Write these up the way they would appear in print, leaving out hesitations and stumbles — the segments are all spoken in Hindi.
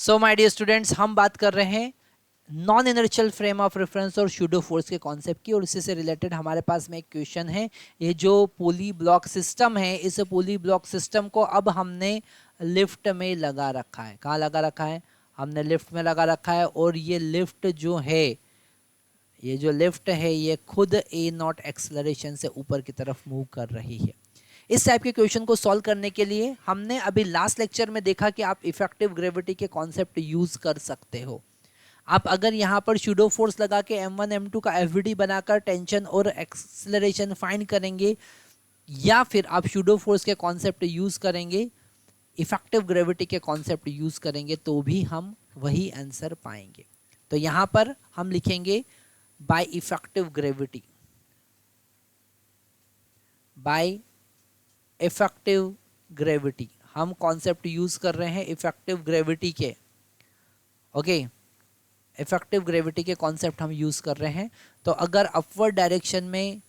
सो माय डियर स्टूडेंट्स, हम बात कर रहे हैं non inertial frame of reference और सूडो फोर्स के कॉन्सेप्ट की, और इसी से रिलेटेड हमारे पास में एक क्वेश्चन है। ये जो पुली ब्लॉक सिस्टम है, इस पुली ब्लॉक सिस्टम को अब हमने लिफ्ट में लगा रखा है। कहाँ लगा रखा है? हमने लिफ्ट में लगा रखा है। और ये लिफ्ट जो है, ये जो लिफ्ट है, ये खुद ए नॉट एक्सेलरेशन से ऊपर की तरफ मूव कर रही है। इस टाइप के क्वेश्चन को सॉल्व करने के लिए हमने अभी लास्ट लेक्चर में देखा कि आप इफेक्टिव ग्रेविटी के कॉन्सेप्ट यूज कर सकते हो। आप अगर यहाँ पर सूडो फोर्स लगा के m1 m2 का एफवीडी बनाकर टेंशन और एक्सेलरेशन फाइंड करेंगे, या फिर आप सूडो फोर्स के कॉन्सेप्ट यूज करेंगे, इफेक्टिव ग्रेविटी के कॉन्सेप्ट यूज करेंगे, तो भी हम वही आंसर पाएंगे। तो यहाँ पर हम लिखेंगे bye effective gravity, bye effective gravity. हम कॉन्सेप्ट यूज कर रहे हैं इफेक्टिव ग्रेविटी के। ओके, इफेक्टिव ग्रेविटी के कॉन्सेप्ट हम यूज कर रहे हैं। तो अगर अपवर्ड डायरेक्शन में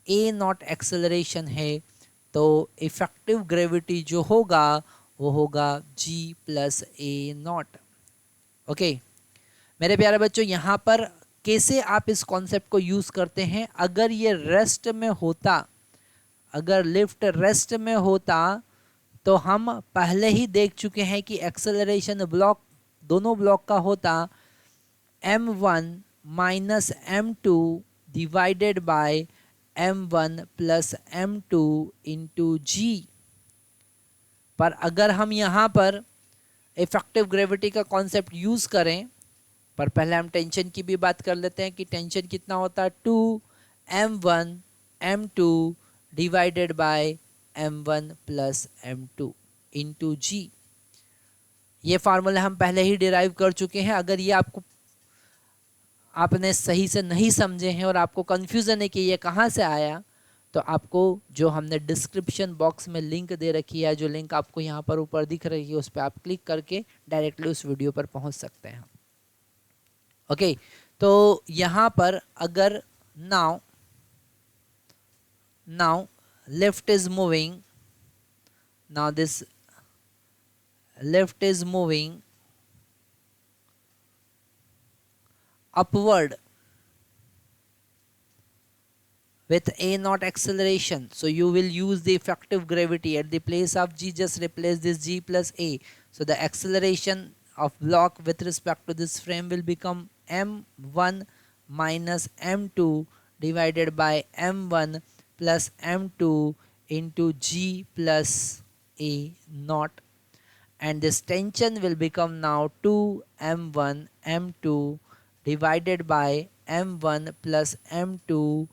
ए नॉट एक्सेलरेशन है, तो इफेक्टिव ग्रेविटी जो होगा वो होगा g plus A not. Okay मेरे प्यारे बच्चों, यहाँ पर कैसे आप इस कॉन्सेप्ट को यूज करते हैं? अगर ये रेस्ट में होता, अगर लिफ्ट रेस्ट में होता, तो हम पहले ही देख चुके हैं कि एक्सेलरेशन ब्लॉक, दोनों ब्लॉक का होता m1 minus m2 divided by m1 plus m2 into G. पर अगर हम यहाँ पर इफेक्टिव ग्रेविटी का कॉन्सेप्ट यूज करें, पर पहले हम टेंशन की भी बात कर लेते हैं कि टेंशन कितना होता है, 2m1 m2 divided by m1 plus m2 into G. ये फार्मूला हम पहले ही डिराइव कर चुके हैं। अगर ये आपने सही से नहीं समझे हैं और आपको कंफ्यूजन है कि ये कहाँ से आया, तो आपको जो हमने डिस्क्रिप्शन बॉक्स में लिंक दे रखी है, जो लिंक आपको यहाँ पर ऊपर दिख रही है, उस पर आप क्लिक करके डायरेक्टली उस वीडियो पर पहुँच सकते हैं। ओके तो यहाँ पर अगर now lift is moving, now this lift is moving upward with a naught acceleration, so you will use the effective gravity. At the place of g, just replace this g plus a, so the acceleration of block with respect to this frame will become m1 minus m2 divided by m1 plus m2 into g plus a naught, and this tension will become now 2m1 m2 divided by m1 plus m2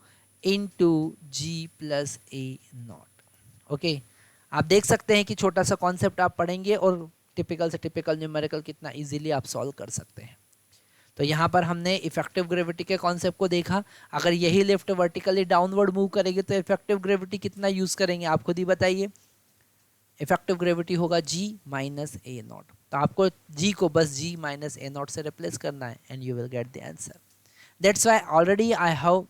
into g plus a naught। Okay आप देख सकते हैं कि छोटा सा कॉन्सेप्ट आप पढ़ेंगे और टिपिकल से टिपिकल न्यूमेरिकल कितना इजीली आप सॉल्व कर सकते हैं। तो यहाँ पर हमने इफेक्टिव ग्रेविटी के कॉन्सेप्ट को देखा। अगर यही लिफ्ट वर्टिकली डाउनवर्ड मूव करेगी तो इफेक्टिव ग्रेविटी कितना यूज करेंगे, आप खुद ही बताइए। इफेक्टिव ग्रेविटी होगा g माइनस ए नॉट। तो आपको g को बस g माइनस ए नॉट से रिप्लेस करना है and you will get the answer. That's why already I have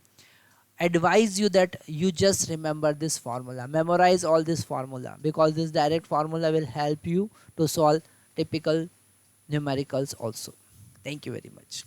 advise you that you just remember this formula, memorize all this formula, because this direct formula will help you to solve typical numericals also. Thank you very much.